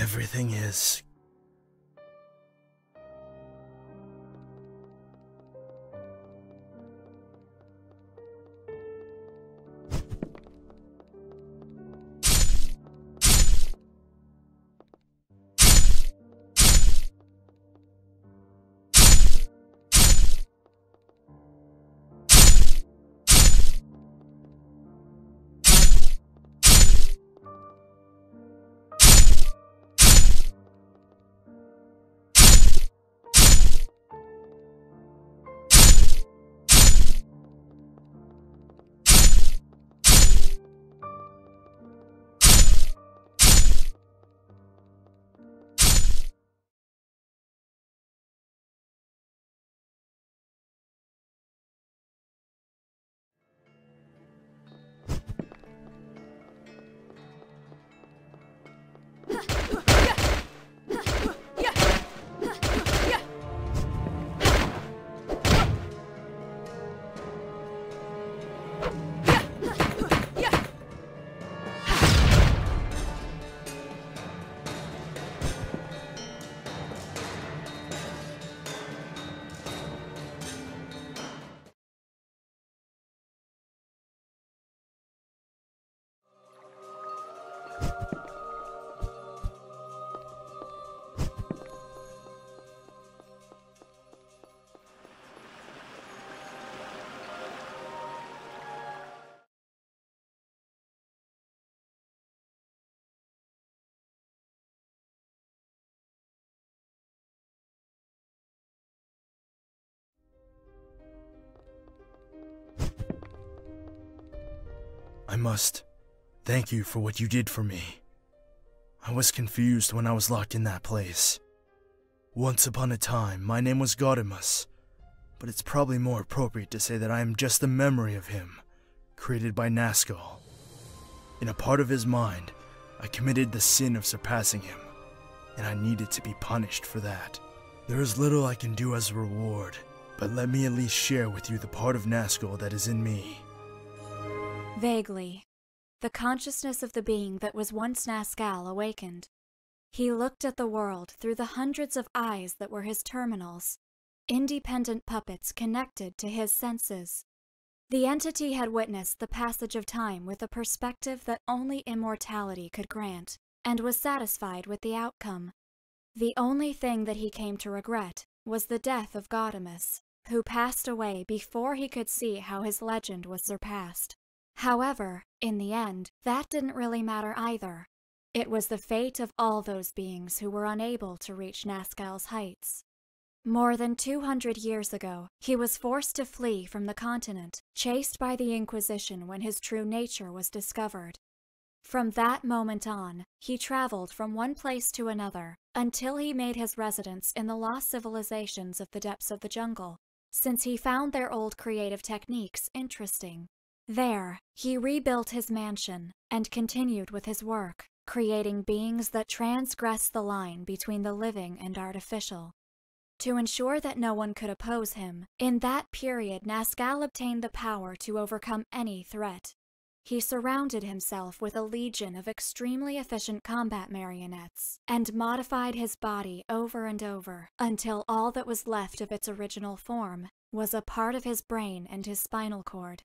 Everything is... I must thank you for what you did for me. I was confused when I was locked in that place. Once upon a time, my name was Gaudemus, but it's probably more appropriate to say that I am just the memory of him, created by Nazgul. In a part of his mind, I committed the sin of surpassing him, and I needed to be punished for that. There is little I can do as a reward, but let me at least share with you the part of Nazgul that is in me. Vaguely, the consciousness of the being that was once Nazgul awakened. He looked at the world through the hundreds of eyes that were his terminals, independent puppets connected to his senses. The entity had witnessed the passage of time with a perspective that only immortality could grant, and was satisfied with the outcome. The only thing that he came to regret was the death of Gaudemus, who passed away before he could see how his legend was surpassed. However, in the end, that didn't really matter either. It was the fate of all those beings who were unable to reach Nazgul's heights. More than 200 years ago, he was forced to flee from the continent, chased by the Inquisition when his true nature was discovered. From that moment on, he traveled from one place to another, until he made his residence in the lost civilizations of the depths of the jungle, since he found their old creative techniques interesting. There, he rebuilt his mansion and continued with his work, creating beings that transgress the line between the living and artificial. To ensure that no one could oppose him, in that period Nazgul obtained the power to overcome any threat. He surrounded himself with a legion of extremely efficient combat marionettes, and modified his body over and over, until all that was left of its original form was a part of his brain and his spinal cord.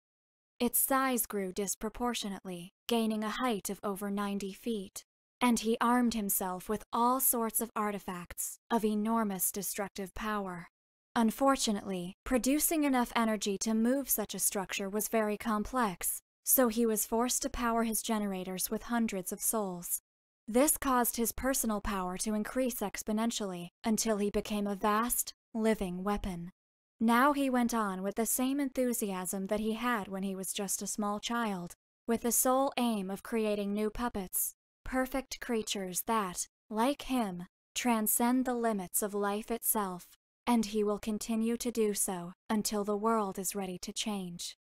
Its size grew disproportionately, gaining a height of over 90 feet, and he armed himself with all sorts of artifacts of enormous destructive power. Unfortunately, producing enough energy to move such a structure was very complex, so he was forced to power his generators with hundreds of souls. This caused his personal power to increase exponentially until he became a vast, living weapon. Now he went on with the same enthusiasm that he had when he was just a small child, with the sole aim of creating new puppets, perfect creatures that, like him, transcend the limits of life itself, and he will continue to do so until the world is ready to change.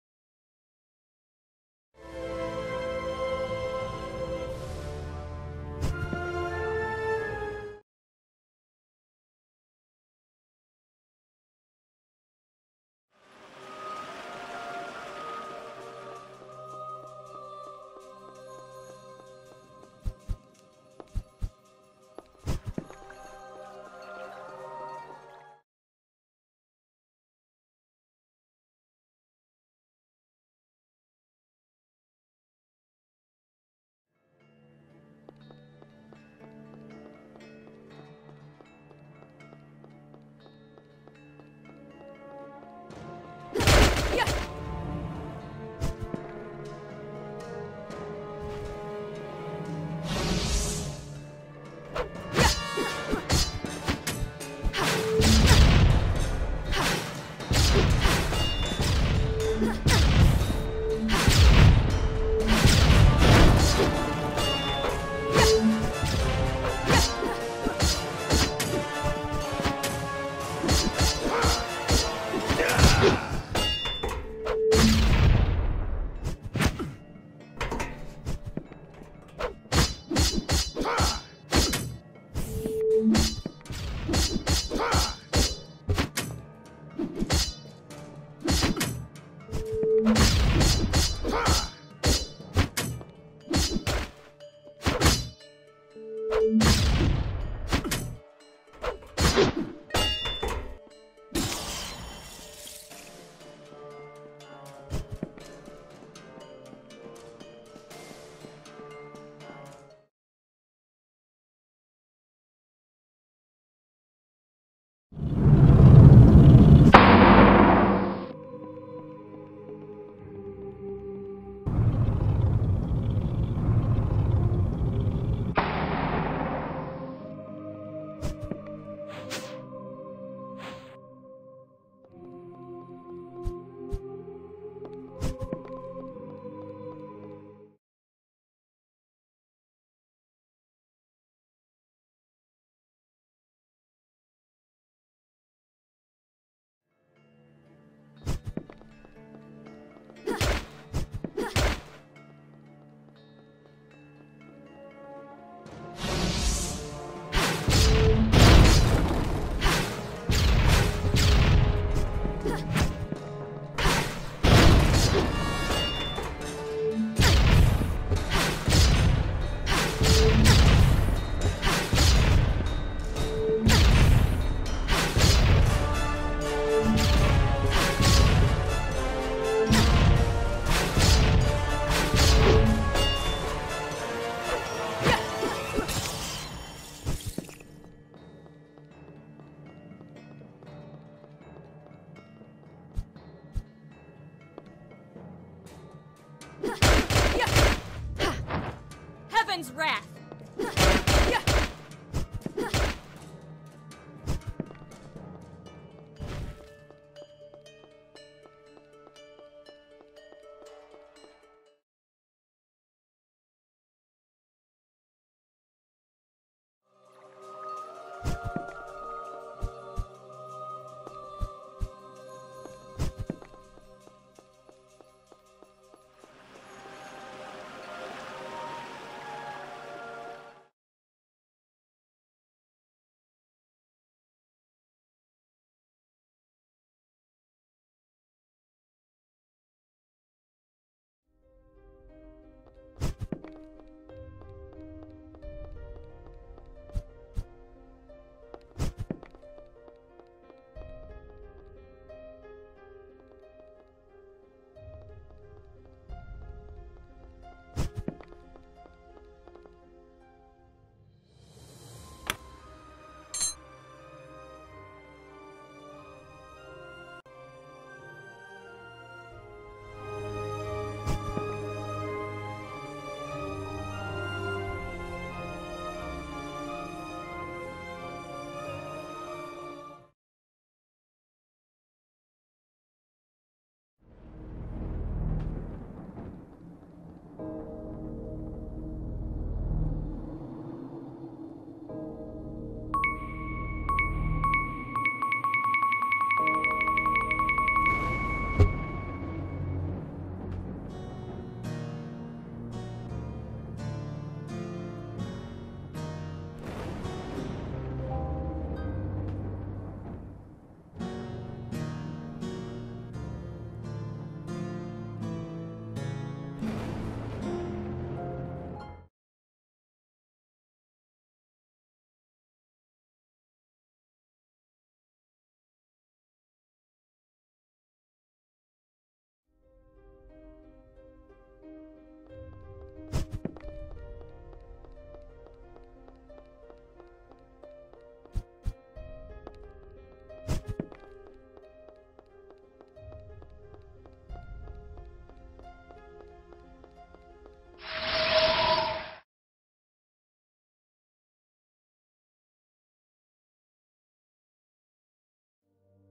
Heaven's wrath!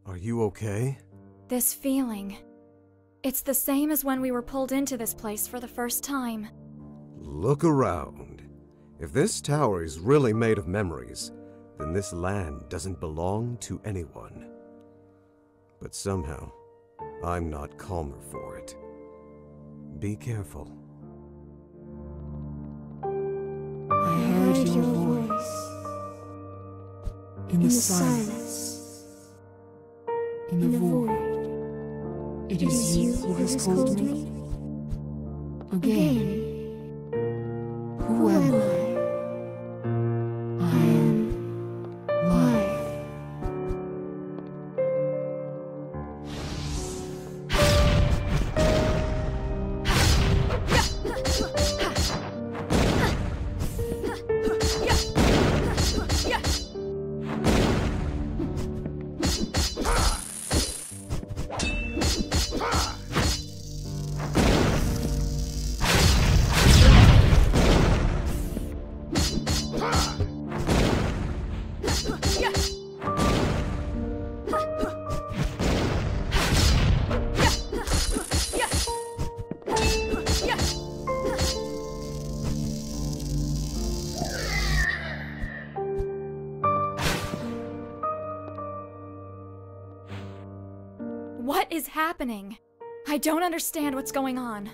Are you okay? This feeling. It's the same as when we were pulled into this place for the first time. Look around. If this tower is really made of memories, then this land doesn't belong to anyone. But somehow, I'm not calmer for it. Be careful. I heard your voice. In the silence. In the void. It is you who has called me? Again. Who am I? I am life. What is happening? I don't understand what's going on.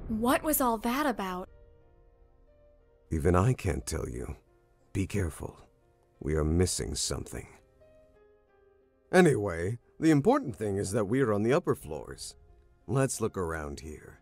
What was all that about? Even I can't tell you. Be careful. We are missing something. Anyway, the important thing is that we are on the upper floors. Let's look around here.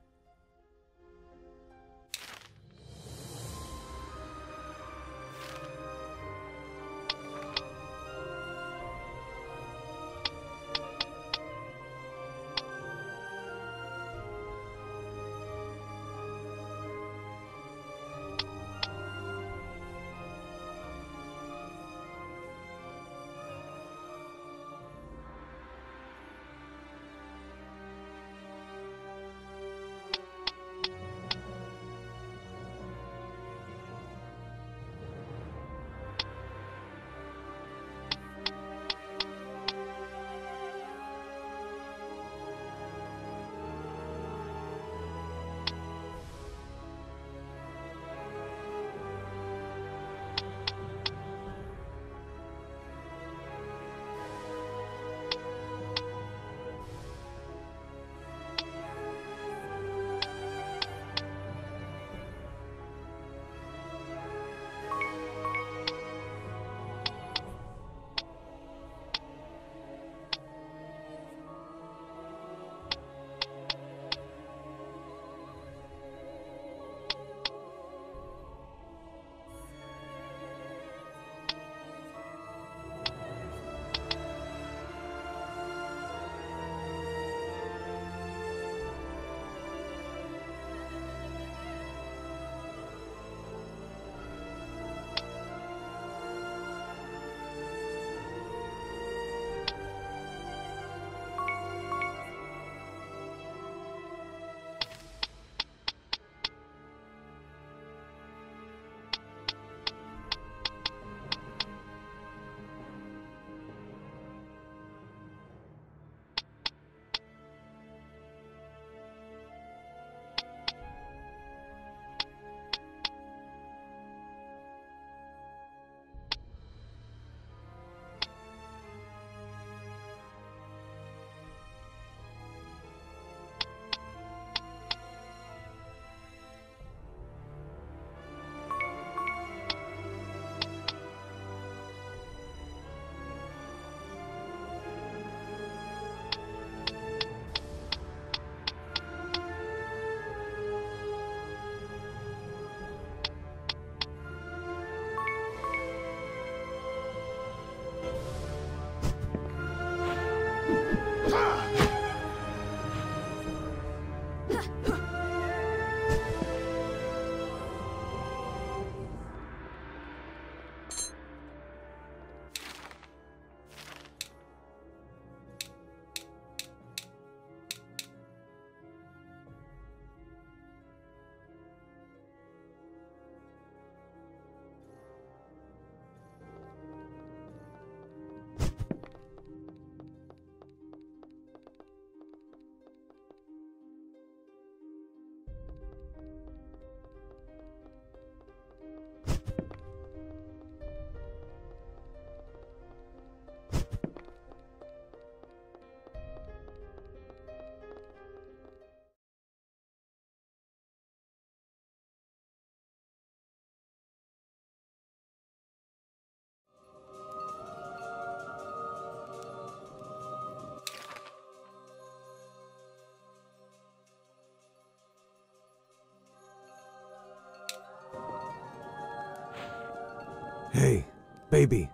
Hey, baby.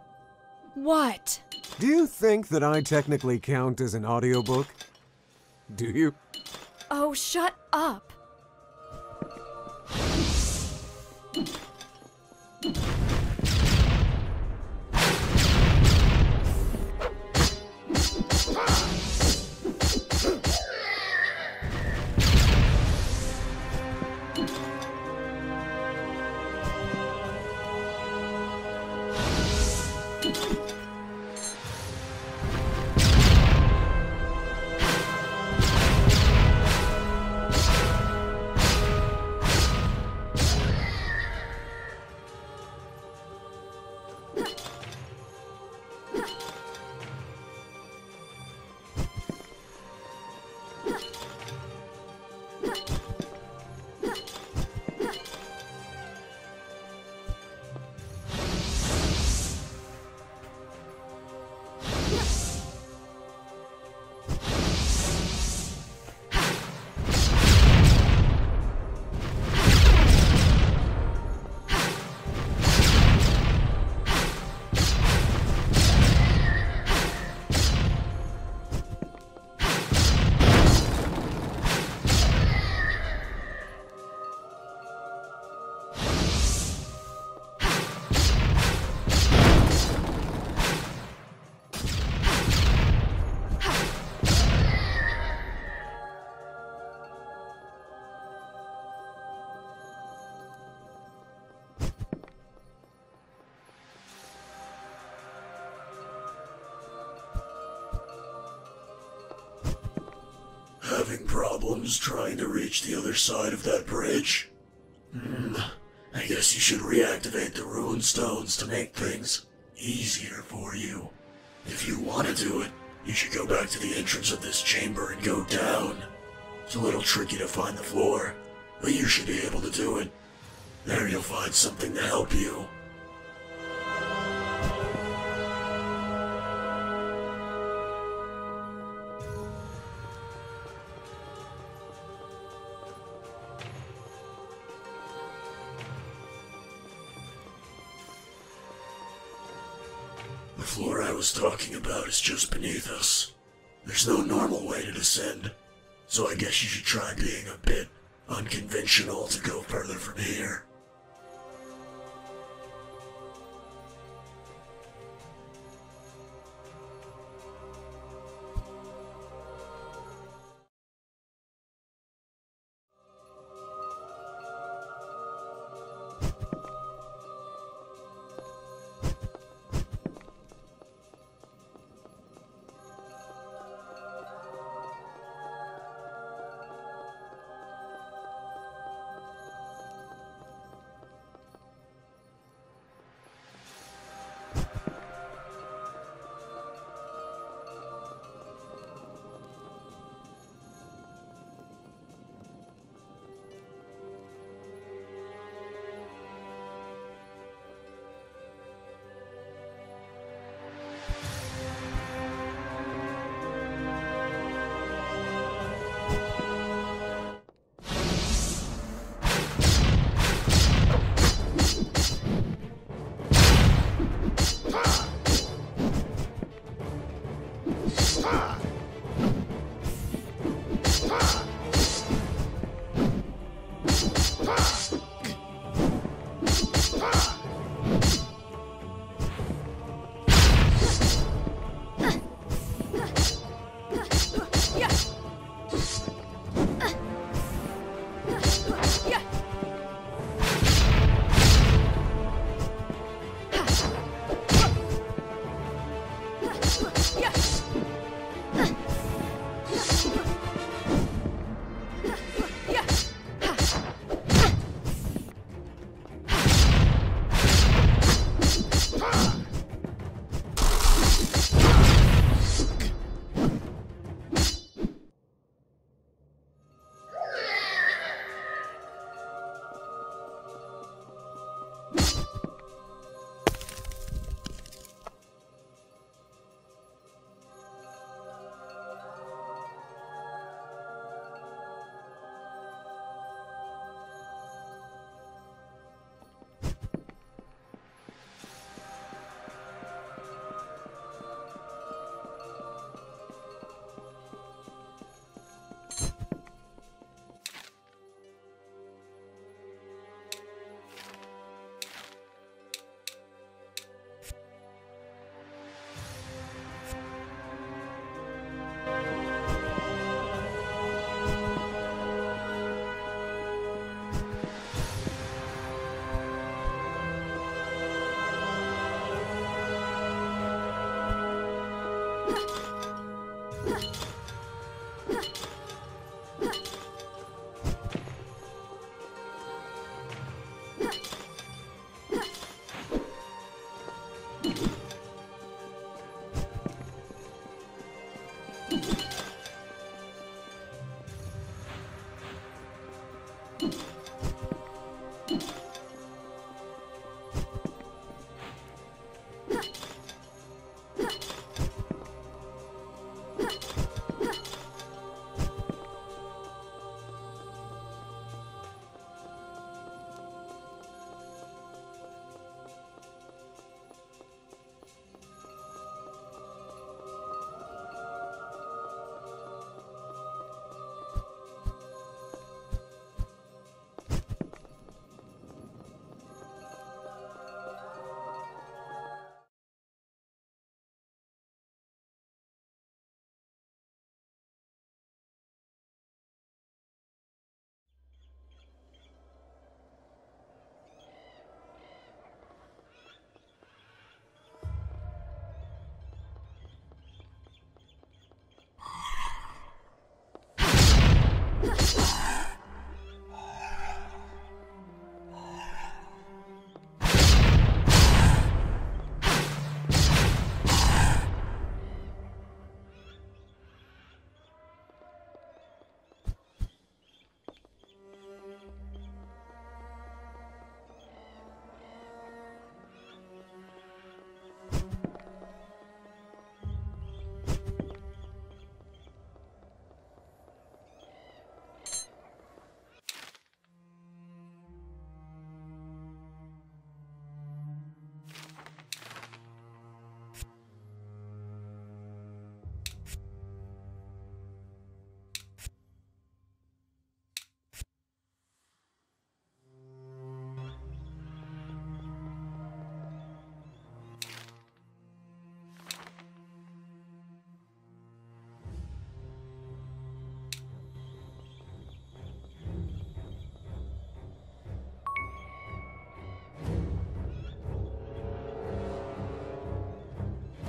What? Do you think that I technically count as an audiobook? Do you? Oh, shut up. Having problems trying to reach the other side of that bridge? I guess you should reactivate the ruined stones to make things easier for you. If you want to do it, you should go back to the entrance of this chamber and go down. It's a little tricky to find the floor, but you should be able to do it. There you'll find something to help you. The floor I was talking about is just beneath us. There's no normal way to descend, so I guess you should try being a bit unconventional to go further from here.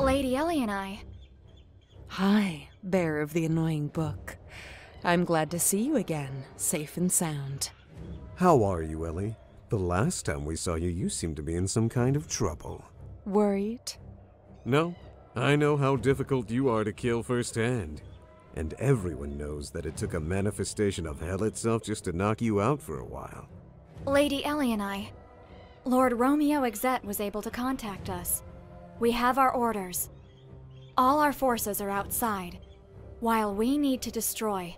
Lady Ellie and I. Hi, bearer of the annoying book. I'm glad to see you again, safe and sound. How are you, Ellie? The last time we saw you, you seemed to be in some kind of trouble. Worried? No, I know how difficult you are to kill firsthand. And everyone knows that it took a manifestation of hell itself just to knock you out for a while. Lady Ellie and I. Lord Romeo Exet was able to contact us. We have our orders. All our forces are outside, while we need to destroy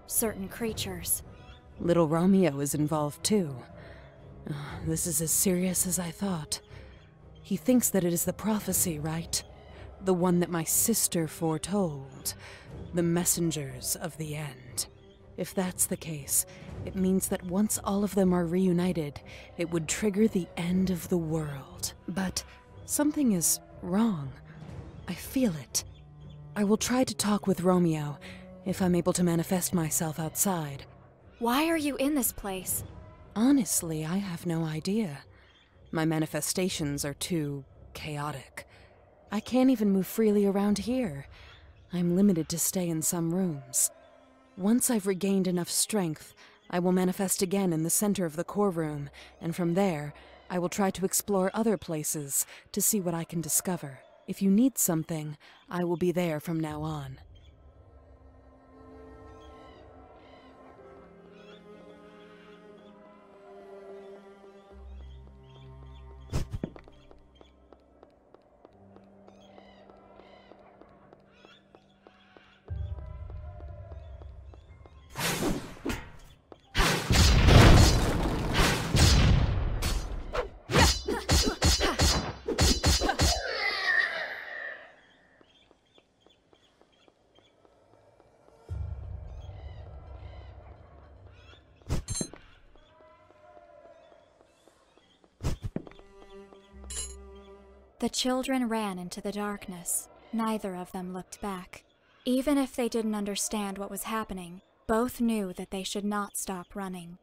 certain creatures. Little Romeo is involved too. This is as serious as I thought. He thinks that it is the prophecy, right? The one that my sister foretold. The messengers of the end. If that's the case, it means that once all of them are reunited, it would trigger the end of the world. But something is wrong. I feel it. I will try to talk with Romeo, if I'm able to manifest myself outside. Why are you in this place? Honestly, I have no idea. My manifestations are too chaotic. I can't even move freely around here. I'm limited to stay in some rooms. Once I've regained enough strength, I will manifest again in the center of the core room, and from there, I will try to explore other places to see what I can discover. If you need something, I will be there from now on. The children ran into the darkness. Neither of them looked back. Even if they didn't understand what was happening, both knew that they should not stop running.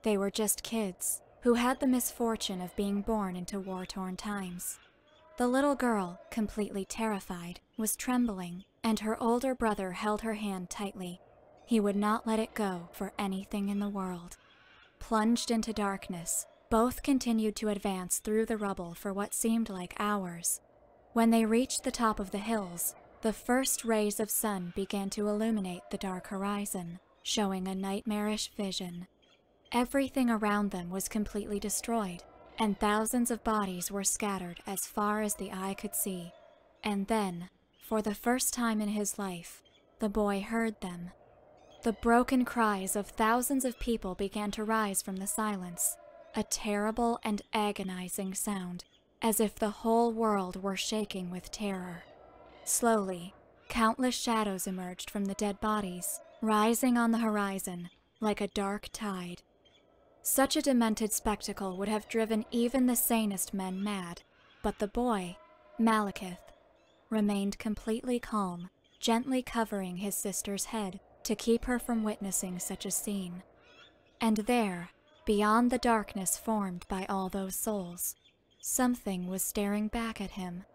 They were just kids who had the misfortune of being born into war-torn times. The little girl, completely terrified, was trembling, and her older brother held her hand tightly. He would not let it go for anything in the world. Plunged into darkness, both continued to advance through the rubble for what seemed like hours. When they reached the top of the hills, the first rays of sun began to illuminate the dark horizon, showing a nightmarish vision. Everything around them was completely destroyed, and thousands of bodies were scattered as far as the eye could see. And then, for the first time in his life, the boy heard them. The broken cries of thousands of people began to rise from the silence. A terrible and agonizing sound, as if the whole world were shaking with terror. Slowly, countless shadows emerged from the dead bodies, rising on the horizon like a dark tide. Such a demented spectacle would have driven even the sanest men mad, but the boy, Malekith, remained completely calm, gently covering his sister's head to keep her from witnessing such a scene. And there, beyond the darkness formed by all those souls, something was staring back at him.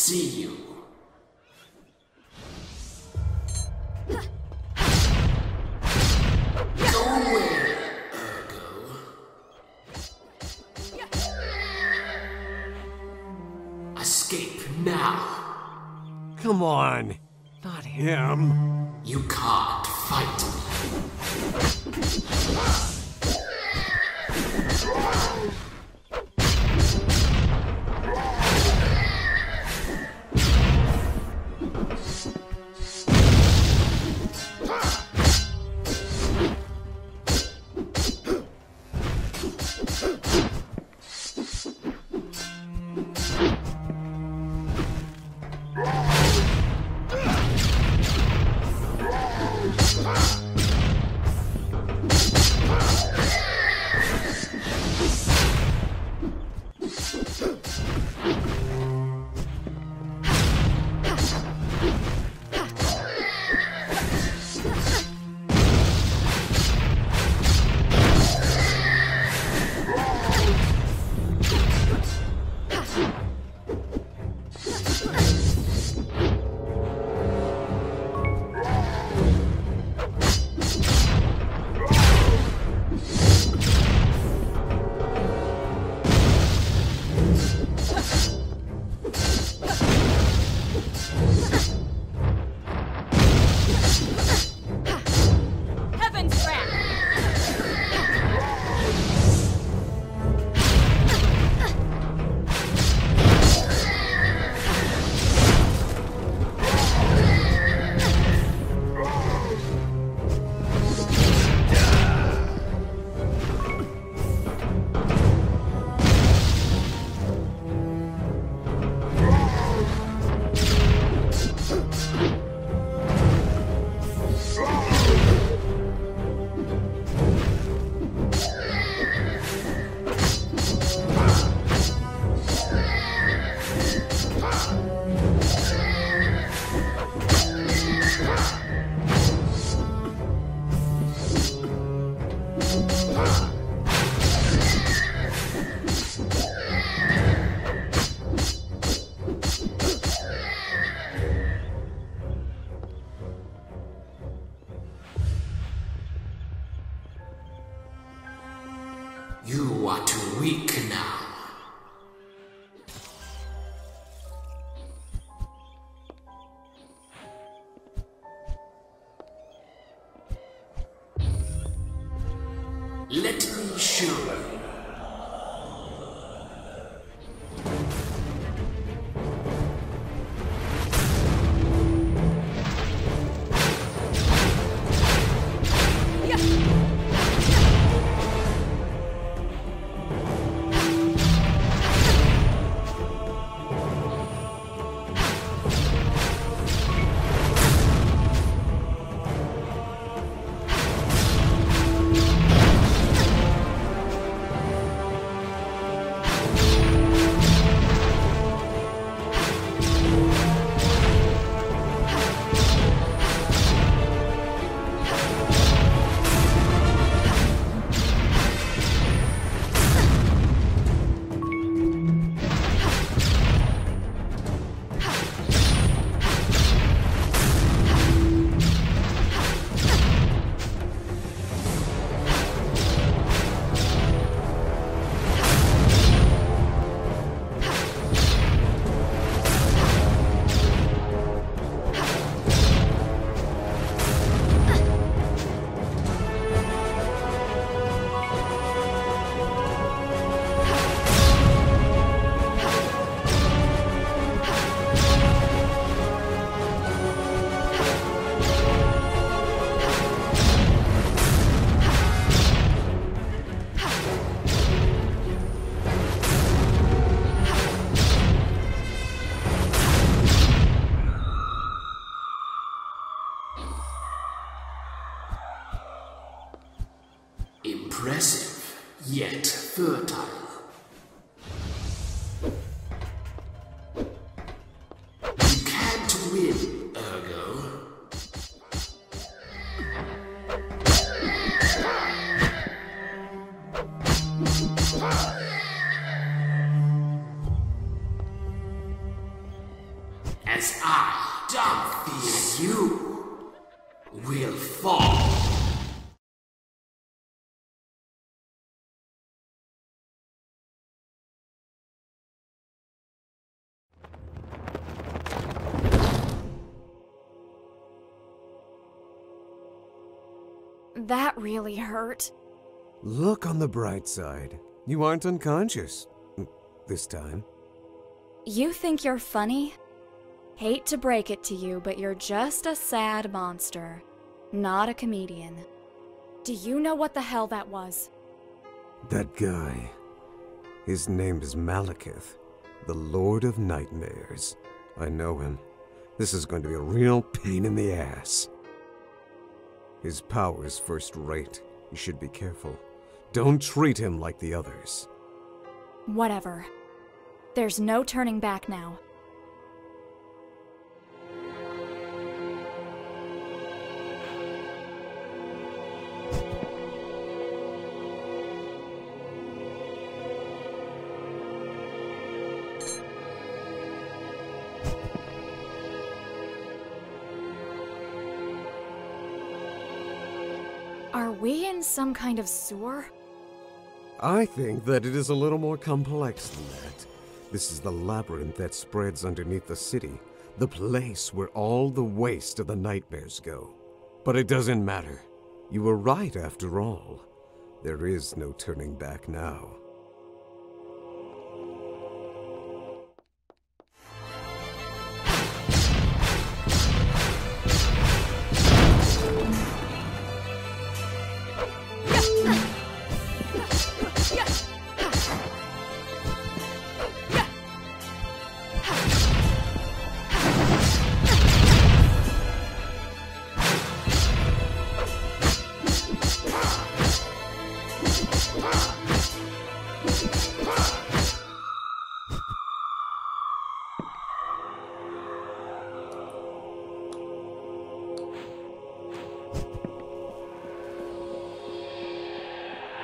see you. Nowhere, Ergo. Escape now. Come on. Not him. You can't fight me. You are too weak now. Let me show you. Impressive, yet fertile. You can't win, Ergo. don't fear you. Will fall. That really hurt. Look on the bright side. You aren't unconscious. This time. You think you're funny? Hate to break it to you, but you're just a sad monster, not a comedian. Do you know what the hell that was? That guy. His name is Malekith, the Lord of Nightmares. I know him. This is going to be a real pain in the ass. His power is first rate. You should be careful. Don't treat him like the others. Whatever. There's no turning back now. Are we in some kind of sewer? I think that it is a little more complex than that. This is the labyrinth that spreads underneath the city, the place where all the waste of the nightmares go. But it doesn't matter. You were right after all. There is no turning back now.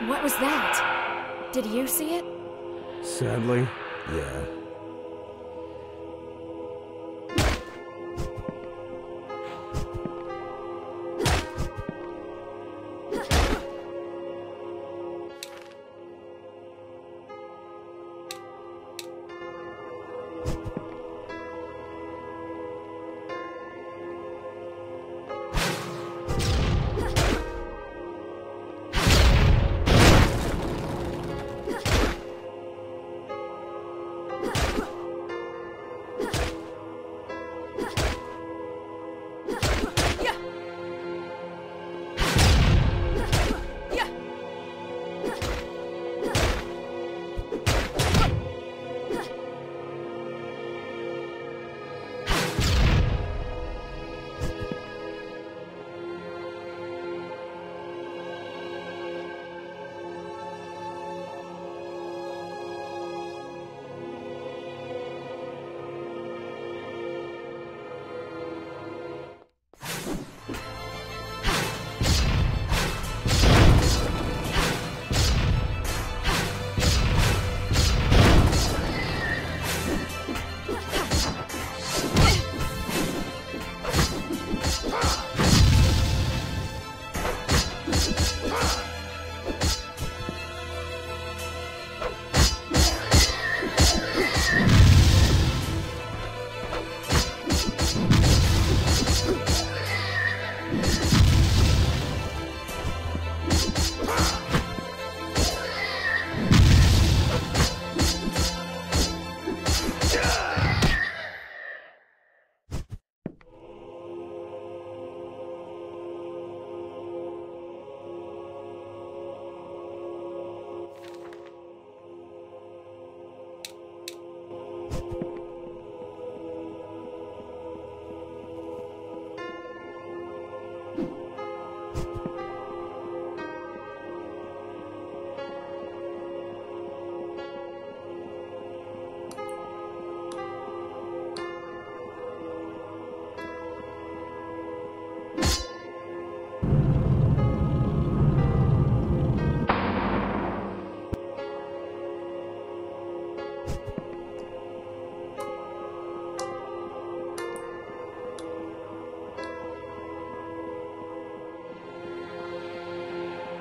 What was that? Did you see it? Sadly, yeah.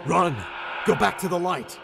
Run! Go back to the light!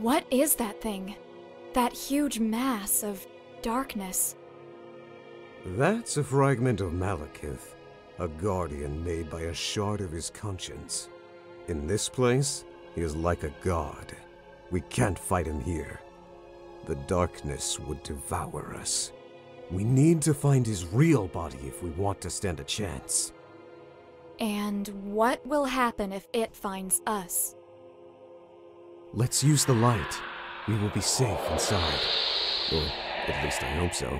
What is that thing? That huge mass of darkness. That's a fragment of Malekith, a guardian made by a shard of his conscience. In this place, he is like a god. We can't fight him here. The darkness would devour us. We need to find his real body if we want to stand a chance. And what will happen if it finds us? Let's use the light. We will be safe inside. Or at least I hope so.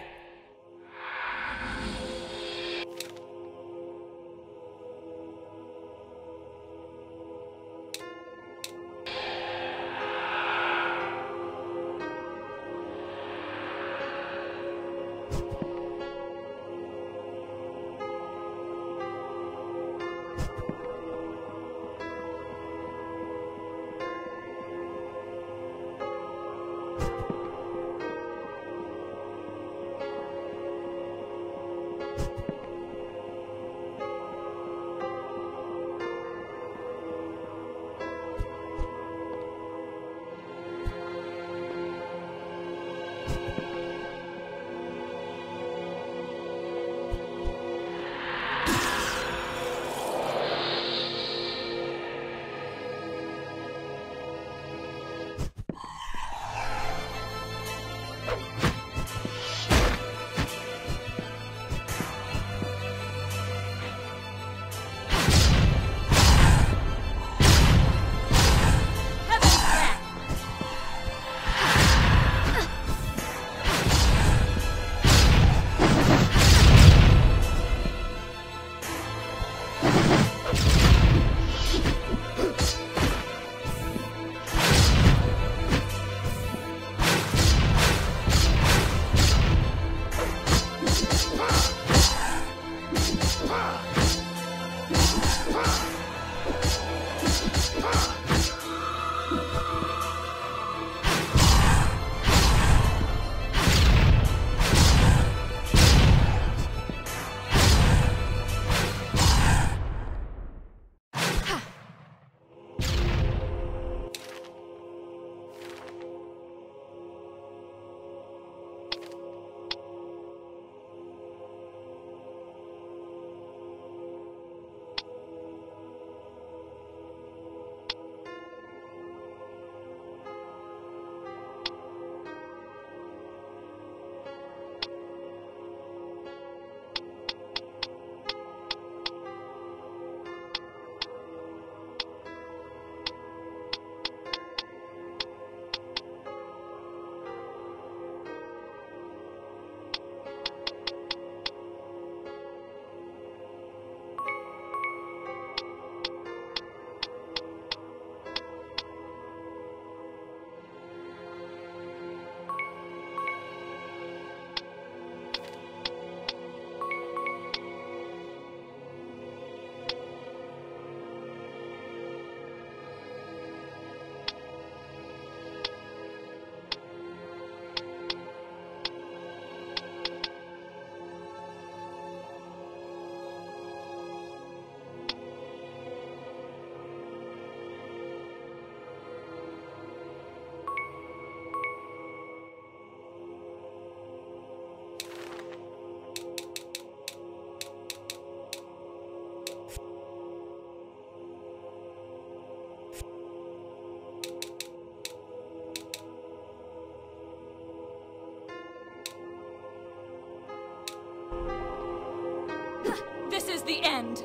This is the end.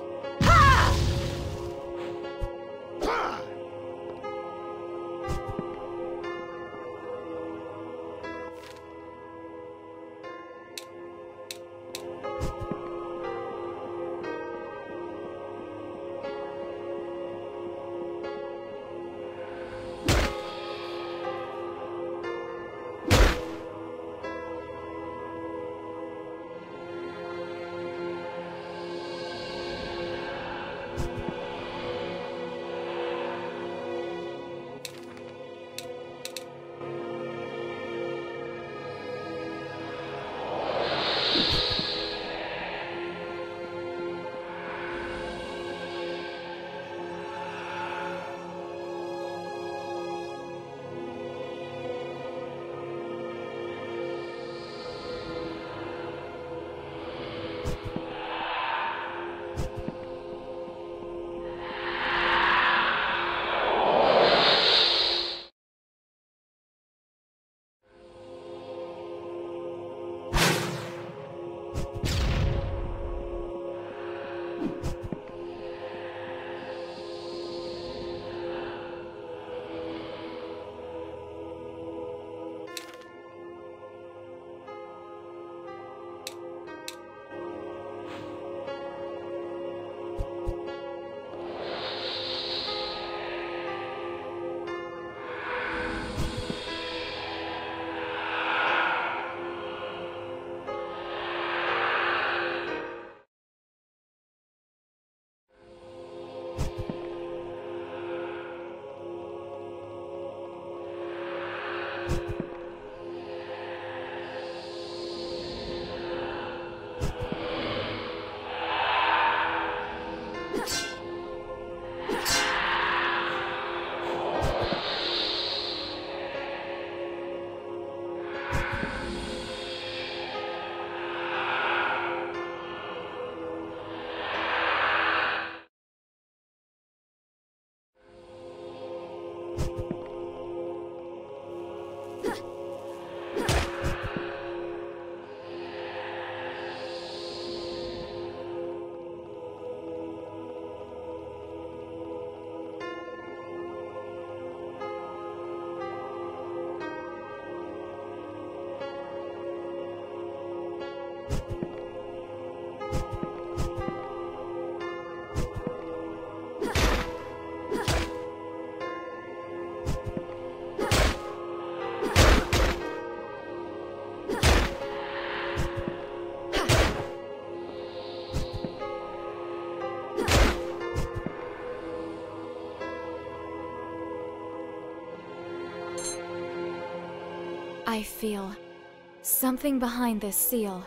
I feel something behind this seal.